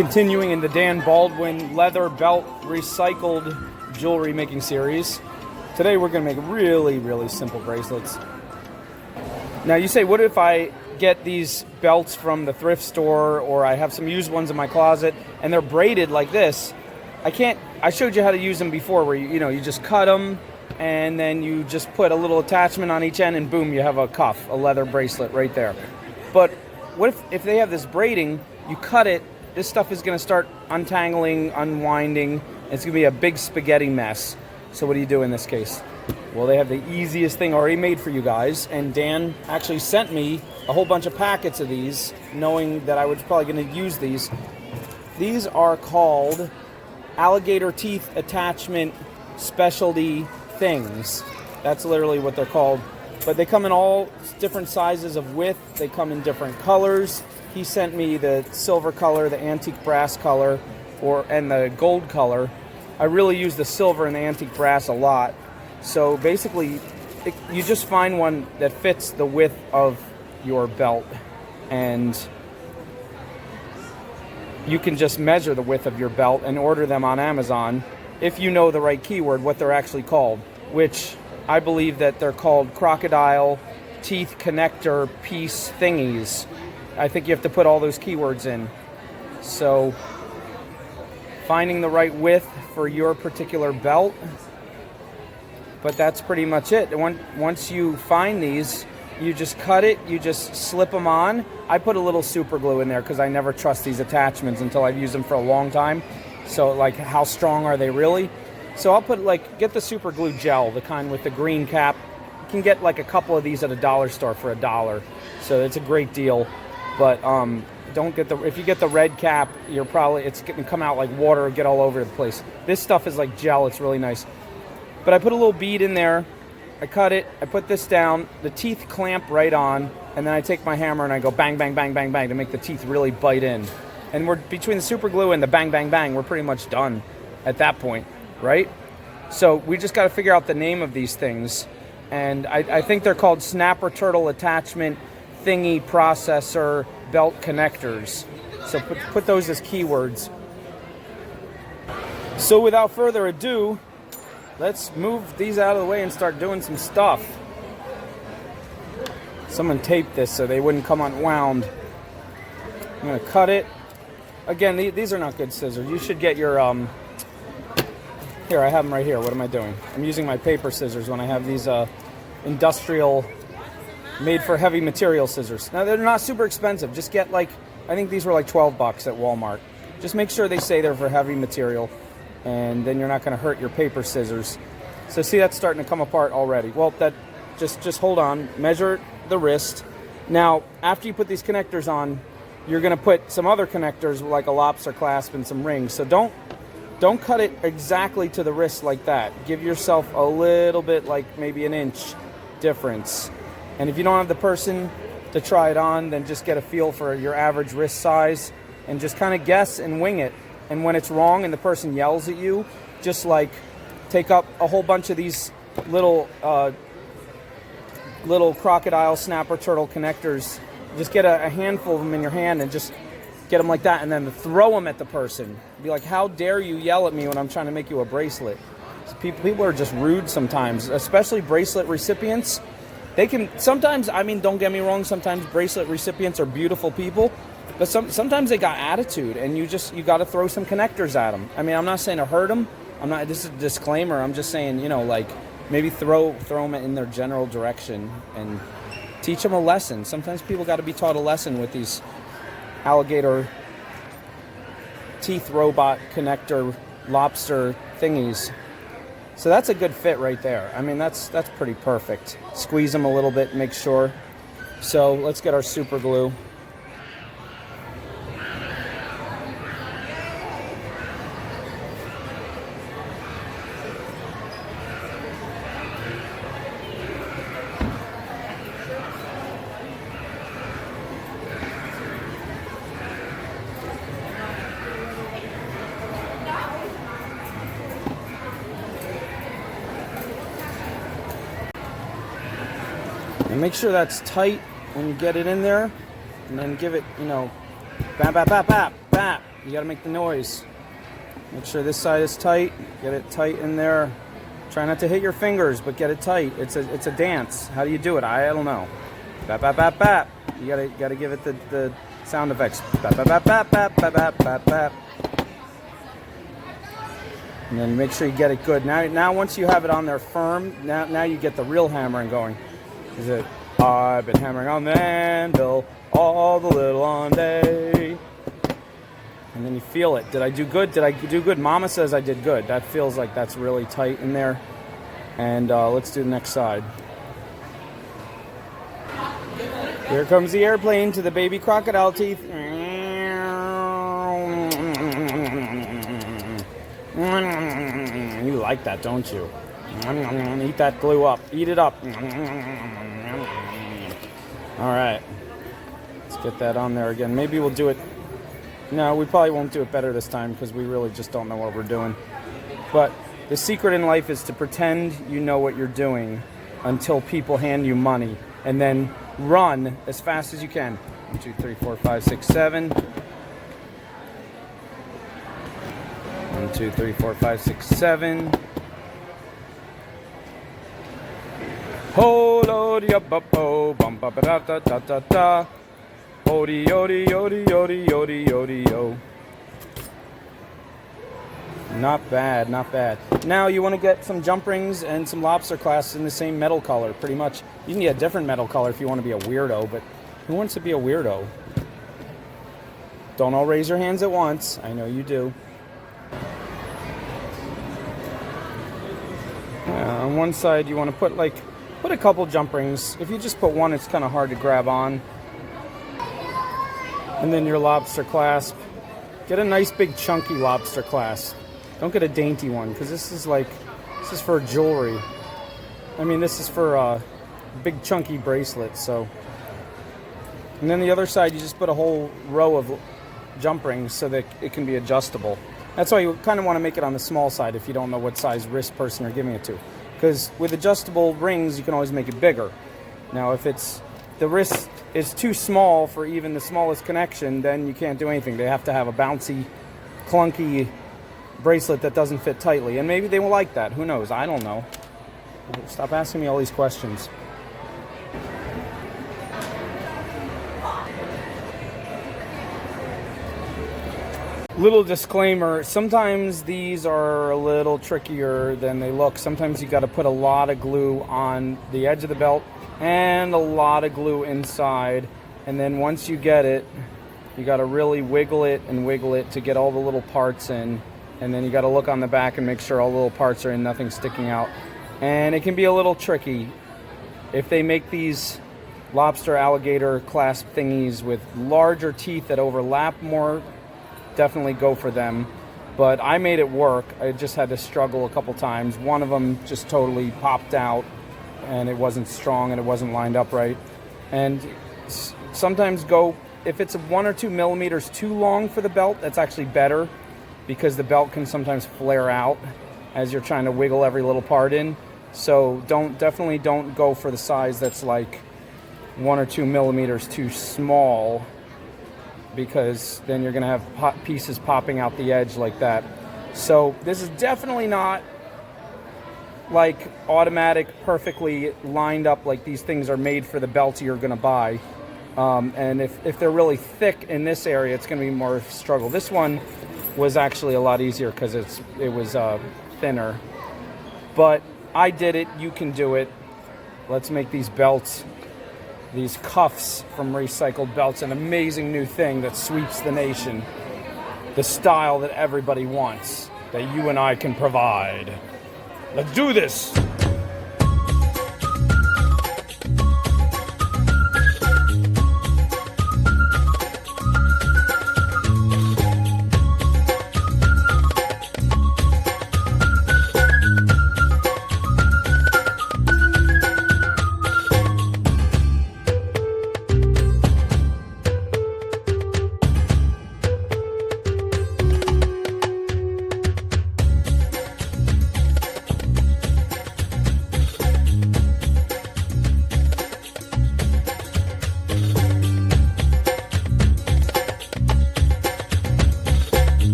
Continuing in the Dan Baldwin leather belt recycled jewelry making series. Today we're going to make really simple bracelets. Now you say, what if I get these belts from the thrift store, or I have some used ones in my closet and they're braided like this? I showed you how to use them before, where you just cut them and then you just put a little attachment on each end and boom, you have a cuff, a leather bracelet right there. But what if they have this braiding, you cut it, this stuff is going to start untangling, unwinding. It's going to be a big spaghetti mess. So what do you do in this case? Well, they have the easiest thing already made for you guys, and Dan actually sent me a whole bunch of packets of these, knowing that I was probably going to use these. These are called alligator teeth attachment specialty things. That's literally what they're called. But they come in all different sizes of width. They come in different colors. He sent me the silver color, the antique brass color, and the gold color. I really use the silver and the antique brass a lot. So basically, you just find one that fits the width of your belt, and you can just measure the width of your belt and order them on Amazon if you know the right keyword, what they're actually called, which I believe that they're called crocodile teeth connector piece thingies. I think you have to put all those keywords in. So finding the right width for your particular belt. But that's pretty much it. Once you find these, you just cut it, you just slip them on. I put a little super glue in there because I never trust these attachments until I've used them for a long time. So like, how strong are they really? So I'll put get the super glue gel, the kind with the green cap. You can get like a couple of these at a dollar store for $1. So it's a great deal. But don't get if you get the red cap, it's going to come out like water, get all over the place. This stuff is like gel, it's really nice. But I put a little bead in there, I cut it, I put this down, the teeth clamp right on, and then I take my hammer and I go bang, bang, bang, bang, bang to make the teeth really bite in. And we're between the super glue and the bang, bang, bang, we're pretty much done at that point, right? So we just got to figure out the name of these things. And I think they're called snapper turtle attachment thingy processor belt connectors. So put those as keywords. So without further ado, let's move these out of the way and start doing some stuff. Someone taped this so they wouldn't come unwound. I'm going to cut it. Again, these are not good scissors. You should get your, here, I have them right here. What am I doing? I'm using my paper scissors when I have these industrial, made for heavy material scissors. Now, they're not super expensive. Just get I think these were like 12 bucks at Walmart. Just make sure they say they're for heavy material, and then you're not going to hurt your paper scissors. So see, that's starting to come apart already. Well, that just hold on, measure the wrist. Now, after you put these connectors on, you're going to put some other connectors like a lobster clasp and some rings. So don't cut it exactly to the wrist like that. Give yourself a little bit, like maybe an inch difference. And if you don't have the person to try it on, then just get a feel for your average wrist size and just kind of guess and wing it. And when it's wrong and the person yells at you, just take up a whole bunch of these little crocodile snapper turtle connectors. Just get a handful of them in your hand and just get them like that, and then throw them at the person. Be like, how dare you yell at me when I'm trying to make you a bracelet? So people are just rude sometimes, especially bracelet recipients. They can sometimes, don't get me wrong, sometimes bracelet recipients are beautiful people, but sometimes they got attitude, and you got to throw some connectors at them. I'm not saying to hurt them. This is a disclaimer. I'm just saying, maybe throw them in their general direction and teach them a lesson. Sometimes people got to be taught a lesson with these alligator teeth robot connector lobster thingies. So that's a good fit right there. That's pretty perfect. Squeeze them a little bit, make sure. So let's get our super glue. And make sure that's tight when you get it in there, and then give it, bap, bap, bap, bap, bap, You gotta make the noise. Make sure this side is tight. Get it tight in there. Try not to hit your fingers, but get it tight. It's a dance. How do you do it? I don't know. Bap, bap, bap, bap. You gotta give it the sound effects. Bap, bap, bap, bap, bap, bap, bap, bap, bap. And then make sure you get it good. Now once you have it on there firm, now you get the real hammering going. Is it? I've been hammering on the anvil all the little on day. And then you feel it. Did I do good? Did I do good? Mama says I did good. That feels like that's really tight in there. And let's do the next side. Here comes the airplane to the baby crocodile teeth. You like that, don't you? Eat that glue up. Eat it up. All right. Let's get that on there again. Maybe we'll do it. No, we probably won't do it better this time because we really just don't know what we're doing. But the secret in life is to pretend you know what you're doing until people hand you money, and then run as fast as you can. 1, 2, 3, 4, 5, 6, 7. 1, 2, 3, 4, 5, 6, 7. Ho lo di up up ho bum ba ba da da da da da. Odi odi odi odi odi odi yo. Not bad, not bad. Now you want to get some jump rings and some lobster clasps in the same metal color, pretty much. You can get a different metal color if you want to be a weirdo, but who wants to be a weirdo? Don't all raise your hands at once. I know you do. On one side you want to put a couple jump rings. If you just put one, it's kind of hard to grab on. And then your lobster clasp. Get a nice big chunky lobster clasp. Don't get a dainty one, because this is for jewelry. I mean, this is for big chunky bracelets. So, and then the other side, you just put a whole row of jump rings so that it can be adjustable. That's why you kind of want to make it on the small side if you don't know what size wrist person you're giving it to. Because with adjustable rings, you can always make it bigger. Now, if the wrist is too small for even the smallest connection, then you can't do anything. They have to have a bouncy, clunky bracelet that doesn't fit tightly. And maybe they will like that. Who knows? I don't know. Stop asking me all these questions. Little disclaimer, sometimes these are a little trickier than they look. Sometimes you got to put a lot of glue on the edge of the belt and a lot of glue inside. And then once you get it, you got to really wiggle it to get all the little parts in. And then you got to look on the back and make sure all the little parts are in, nothing sticking out. And it can be a little tricky. If they make these lobster alligator clasp thingies with larger teeth that overlap more, definitely go for them. But I made it work. I just had to struggle a couple times. One of them just totally popped out and it wasn't strong and it wasn't lined up right. And sometimes if it's 1 or 2 millimeters too long for the belt, that's actually better, because the belt can sometimes flare out as you're trying to wiggle every little part in. So definitely don't go for the size that's like 1 or 2 millimeters too small, because then you're going to have pieces popping out the edge like that. So this is definitely not like automatic, perfectly lined up like these things are made for the belt you're going to buy. And if they're really thick in this area, it's going to be more of a struggle. This one was actually a lot easier because it was thinner. But I did it. You can do it. Let's make these belts, these cuffs from recycled belts, an amazing new thing that sweeps the nation. The style that everybody wants, that you and I can provide. Let's do this!